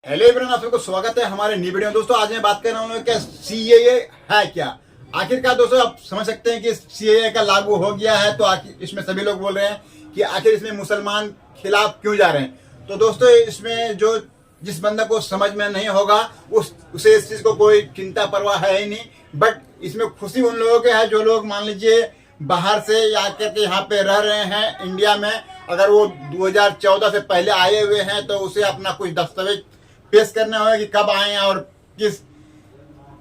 Hello everyone, आप सबको स्वागत है हमारे न्यू वीडियो में। दोस्तों आज मैं बात कर रहा हूँ कि सीएए है क्या। आखिरकार दोस्तों आप समझ सकते हैं कि सीएए का लागू हो गया है, तो आखिर इसमें सभी लोग बोल रहे हैं कि आखिर इसमें मुसलमान खिलाफ क्यों जा रहे हैं। तो दोस्तों इसमें जो जिस बंदा को समझ में नहीं होगा उसे इस चीज को कोई चिंता परवाह है ही नहीं। बट इसमें खुशी उन लोगों के है जो लोग मान लीजिए बाहर से या करके यहाँ पे रह रहे हैं इंडिया में। अगर वो 2014 से पहले आए हुए हैं तो उसे अपना कुछ दस्तावेज पेश करना होगा कि कब आए हैं और किस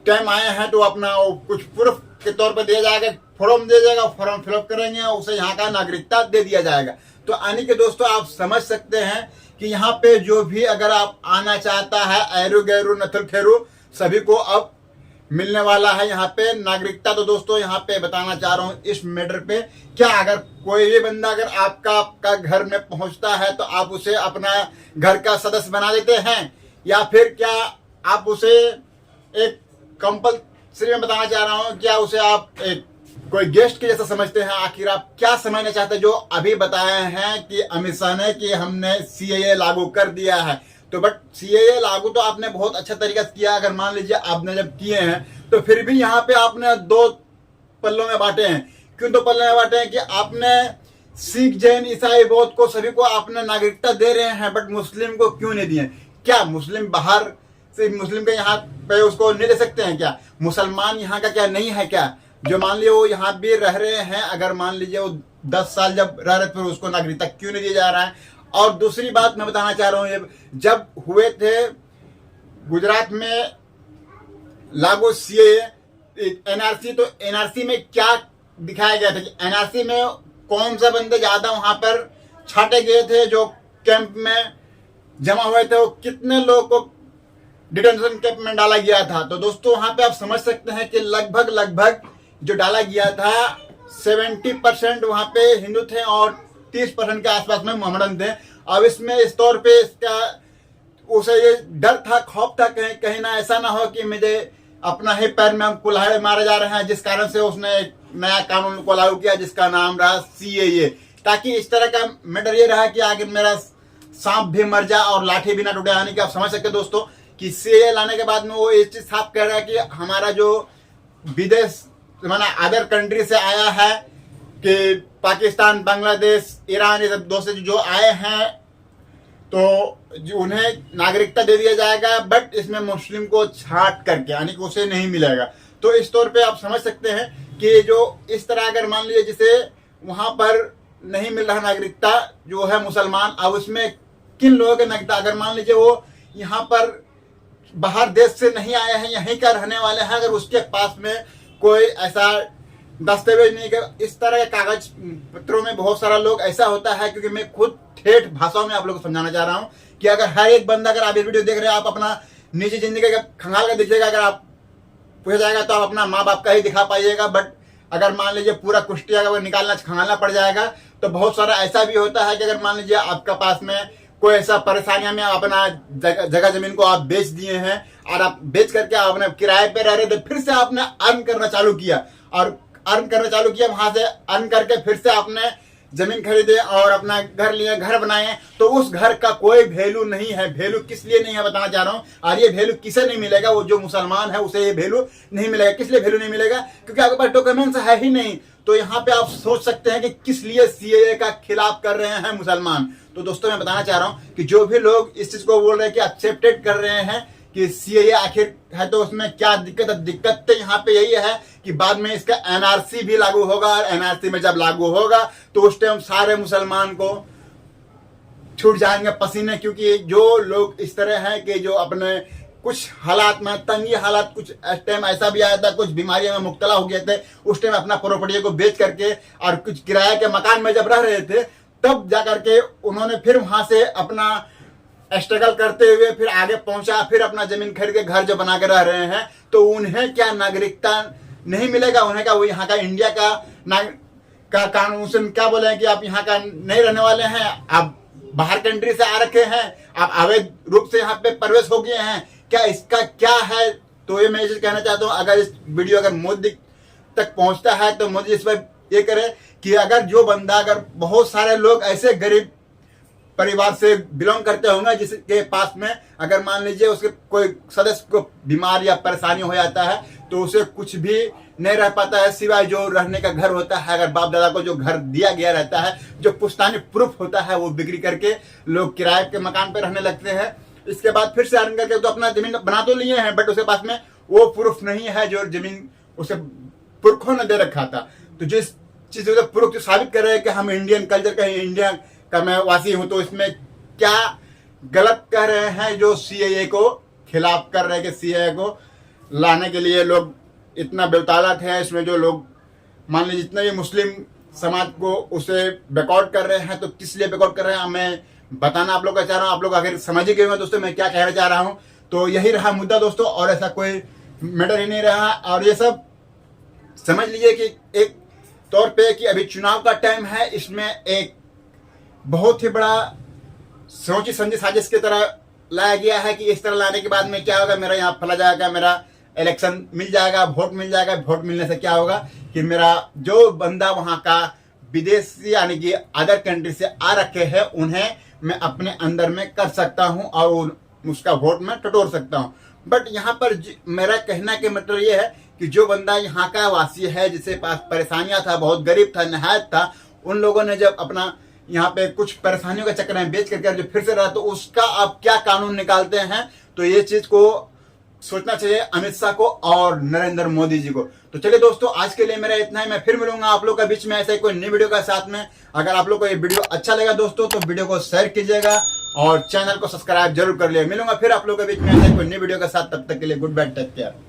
टाइम आए हैं, तो अपना वो कुछ प्रूफ के तौर पर दिया जाएगा, फॉर्म दिया जाएगा, फॉर्म फिलअप करेंगे और उसे यहाँ का नागरिकता दे दिया जाएगा। तो आने के दोस्तों आप समझ सकते हैं कि यहाँ पे जो भी अगर आप आना चाहता है एरू गैरू नथल खेरू सभी को अब मिलने वाला है यहाँ पे नागरिकता। तो दोस्तों यहाँ पे बताना चाह रहा हूँ इस मैटर पे, क्या अगर कोई भी बंदा अगर आपका घर में पहुंचता है तो आप उसे अपना घर का सदस्य बना देते हैं, या फिर क्या आप उसे एक कंपल्सरी में बताना चाह रहा हूं, क्या उसे आप एक कोई गेस्ट के जैसा समझते हैं। आखिर आप क्या समझना चाहते हैं जो अभी बताए हैं कि अमित शाह ने कि हमने सीएए लागू कर दिया है। तो बट सीएए लागू तो आपने बहुत अच्छा तरीका से किया। अगर मान लीजिए आपने जब किए हैं तो फिर भी यहाँ पे आपने दो पल्लों में बांटे हैं। क्यों दो पल्लों में बांटे हैं कि आपने सिख जैन ईसाई बौद्ध को सभी को आपने नागरिकता दे रहे हैं, बट मुस्लिम को क्यों नहीं दिए। क्या मुस्लिम बाहर से मुस्लिम के यहाँ पे उसको नहीं दे सकते हैं क्या? मुसलमान यहाँ का क्या नहीं है क्या? जो मान लीजिए वो यहाँ भी रह रहे हैं, अगर मान लीजिए वो 10 साल जब रह रहे फिर उसको नागरिकता क्यों नहीं दिया जा रहा है। और दूसरी बात मैं बताना चाह रहा हूँ, जब हुए थे गुजरात में लागू सीएए एनआरसी, तो एनआरसी में क्या दिखाया गया था कि एनआरसी में कौन सा बंदे ज्यादा वहां पर छाटे गए थे, जो कैंप में जमा हुए थे, वो कितने लोगों को डिटेंशन कैंप में डाला गया था। तो दोस्तों वहां पे आप समझ सकते हैं कि लगभग जो डाला गया था 70% वहां पे हिंदू थे और 30% के आसपास में मोहम्मदन थे। अब इसमें इस तौर पे इसका उसे ये डर था, खौफ था कहीं ना ऐसा ना हो कि मुझे अपना ही पैर में कुल्हाड़े मारे जा रहे हैं, जिस कारण से उसने एक नया कानून को लागू किया जिसका नाम रहा सीएए, ताकि इस तरह का मैटर ये रहा कि आगे मेरा सांप भी मर जाए और लाठी भी ना टूटे। यानी कि आप समझ सकते दोस्तों कि सीएए लाने के बाद में वो ये चीज साफ कह रहा है कि हमारा जो विदेश माना अदर कंट्री से आया है कि पाकिस्तान, बांग्लादेश, ईरान, ये सब दोस्त जो आए हैं तो उन्हें नागरिकता दे दिया जाएगा, बट इसमें मुस्लिम को छाट करके यानी कि उसे नहीं मिलेगा। तो इस तौर पे आप समझ सकते हैं कि जो इस तरह अगर मान लीजिए जिसे वहां पर नहीं मिल रहा नागरिकता जो है मुसलमान, अब उसमें किन लोगों की नागरिकता, अगर मान लीजिए वो यहाँ पर बाहर देश से नहीं आए हैं, यहीं का रहने वाले हैं, अगर उसके पास में कोई ऐसा दस्तावेज नहीं कर, इस तरह के कागज पत्रों में बहुत सारा लोग ऐसा होता है, क्योंकि मैं खुद ठेठ भाषाओं में आप लोगों को समझाना चाह रहा हूँ कि अगर हर एक बंदा, अगर आप ये वीडियो देख रहे हैं, आप अपना निजी जिंदगी का खंगाल कर देखिएगा, अगर आप पूछा जाएगा तो आप अपना माँ बाप का ही दिखा पाइएगा, बट अगर मान लीजिए पूरा कुश्ती अगर निकालना खंगालना पड़ जाएगा तो बहुत सारा ऐसा भी होता है कि अगर मान लीजिए आपका पास में कोई ऐसा परेशानियां में अपना जगह जमीन को आप बेच दिए हैं और आप बेच करके आपने किराए पे रह रहे थे, फिर से आपने अर्न करना चालू किया और वहां से अर्न करके फिर से आपने जमीन खरीदे और अपना घर लिए, घर बनाए, तो उस घर का कोई वैल्यू नहीं है। वैल्यू किस लिए नहीं है बताना चाह रहा हूँ, और ये वैल्यू किसे नहीं मिलेगा, वो जो मुसलमान है उसे ये वैल्यू नहीं मिलेगा। किस लिए वैल्यू नहीं मिलेगा? क्योंकि आपके पास डॉक्यूमेंट्स है ही नहीं। तो यहाँ पे आप सोच सकते हैं कि किस लिए सीएए का खिलाफ कर रहे हैं मुसलमान। तो दोस्तों मैं बताना चाह रहा हूँ कि जो भी लोग इस चीज को बोल रहे हैं कि एक्सेप्टेड कर रहे हैं कि सीएए आखिर है, तो उसमें क्या दिक्कत है? दिक्कत तो यहाँ पे यही है कि बाद में इसका एनआरसी भी लागू होगा, और एनआरसी में जब लागू होगा तो उस टाइम सारे मुसलमान को छूट जाएंगे पसीने। क्योंकि जो लोग इस तरह हैं कि जो अपने कुछ हालात में तंगी हालात, कुछ टाइम ऐसा भी आया था, कुछ बीमारियों में मुब्तला हो गए थे, उस टाइम अपना प्रॉपर्टी को बेच करके और कुछ किराए के मकान में जब रह रहे थे, तब जाकर के उन्होंने फिर वहां से अपना स्ट्रगल करते हुए फिर आगे पहुंचा, फिर अपना जमीन खरीद के घर जो बना के रह रहे हैं, तो उन्हें क्या नागरिकता नहीं मिलेगा? उन्हें क्या वो यहाँ का इंडिया का कानून से क्या बोले कि आप यहाँ का नहीं रहने वाले हैं, आप बाहर कंट्री से आ रखे हैं, आप अवैध रूप से यहाँ पे प्रवेश हो गए हैं, क्या इसका क्या है? तो ये मैं कहना चाहता हूँ, अगर इस वीडियो अगर मोदी तक पहुंचता है तो मोदी इस पर ये करे कि अगर जो बंदा, अगर बहुत सारे लोग ऐसे गरीब परिवार से बिलोंग करते होंगे, जिसके पास में अगर मान लीजिए उसके कोई सदस्य को बीमार या परेशानी हो जाता है तो उसे कुछ भी नहीं रह पाता है सिवाय जो रहने का घर होता है। अगर बाप दादा को जो घर दिया गया रहता है, जो पुश्तैनी प्रूफ होता है, वो बिक्री करके लोग किराए के मकान पे रहने लगते हैं। इसके बाद फिर से अर्न करके तो अपना जमीन बना तो लिए हैं, बट उसके पास में वो प्रूफ नहीं है जो जमीन उसे पुरखों ने दे रखा था। तो जिस चीज से प्रूफ जो साबित कर रहे हैं कि हम इंडियन कल्चर का, इंडिया का मैं वासी हूं, तो इसमें क्या गलत कह रहे हैं जो सीएए को खिलाफ कर रहे हैं कि सीएए को लाने के लिए लोग इतना बेताला थे। इसमें जो लोग मान लीजिए जितने भी मुस्लिम समाज को उसे बैकआउट कर रहे हैं, तो किस लिए बैकआउट कर रहे हैं मैं बताना आप लोग का चाह रहा हूँ। आप लोग आखिर समझ ही गए होंगे दोस्तों मैं क्या कहना चाह रहा हूँ। तो यही रहा मुद्दा दोस्तों, और ऐसा कोई मैटर ही नहीं रहा। और ये सब समझ लीजिए कि एक तौर पे कि अभी चुनाव का टाइम है, इसमें एक बहुत ही बड़ा सोची समझी साजिश की तरह लाया गया है कि इस तरह लाने के बाद में क्या होगा, मेरा यहाँ फला जाएगा, मेरा इलेक्शन मिल जाएगा, वोट मिल जाएगा। वोट मिलने से क्या होगा कि मेरा जो बंदा वहां का विदेशी यानी कि अदर कंट्री से आ रखे हैं उन्हें मैं अपने अंदर में कर सकता हूं और उसका वोट मैं टटोर सकता हूं। बट यहाँ पर मेरा कहना के मतलब ये है कि जो बंदा यहाँ का वासी है, जिसके पास परेशानियां था, बहुत गरीब था, नहायत था, उन लोगों ने जब अपना यहाँ पे कुछ परेशानियों के चक्कर में बेच करके जो फिर से रहा, तो उसका आप क्या कानून निकालते हैं। तो ये चीज को सोचना चाहिए अमित शाह को और नरेंद्र मोदी जी को। तो चलिए दोस्तों, आज के लिए मेरा इतना ही। मैं फिर मिलूंगा आप लोग के बीच में ऐसे कोई नई वीडियो के साथ में। अगर आप लोग को ये वीडियो अच्छा लगा दोस्तों तो वीडियो को शेयर कीजिएगा और चैनल को सब्सक्राइब जरूर कर लिया। मिलूंगा फिर आप लोग के बीच में ऐसे कोई नई वीडियो के साथ, तब तक के लिए गुड बाय, टेक केयर।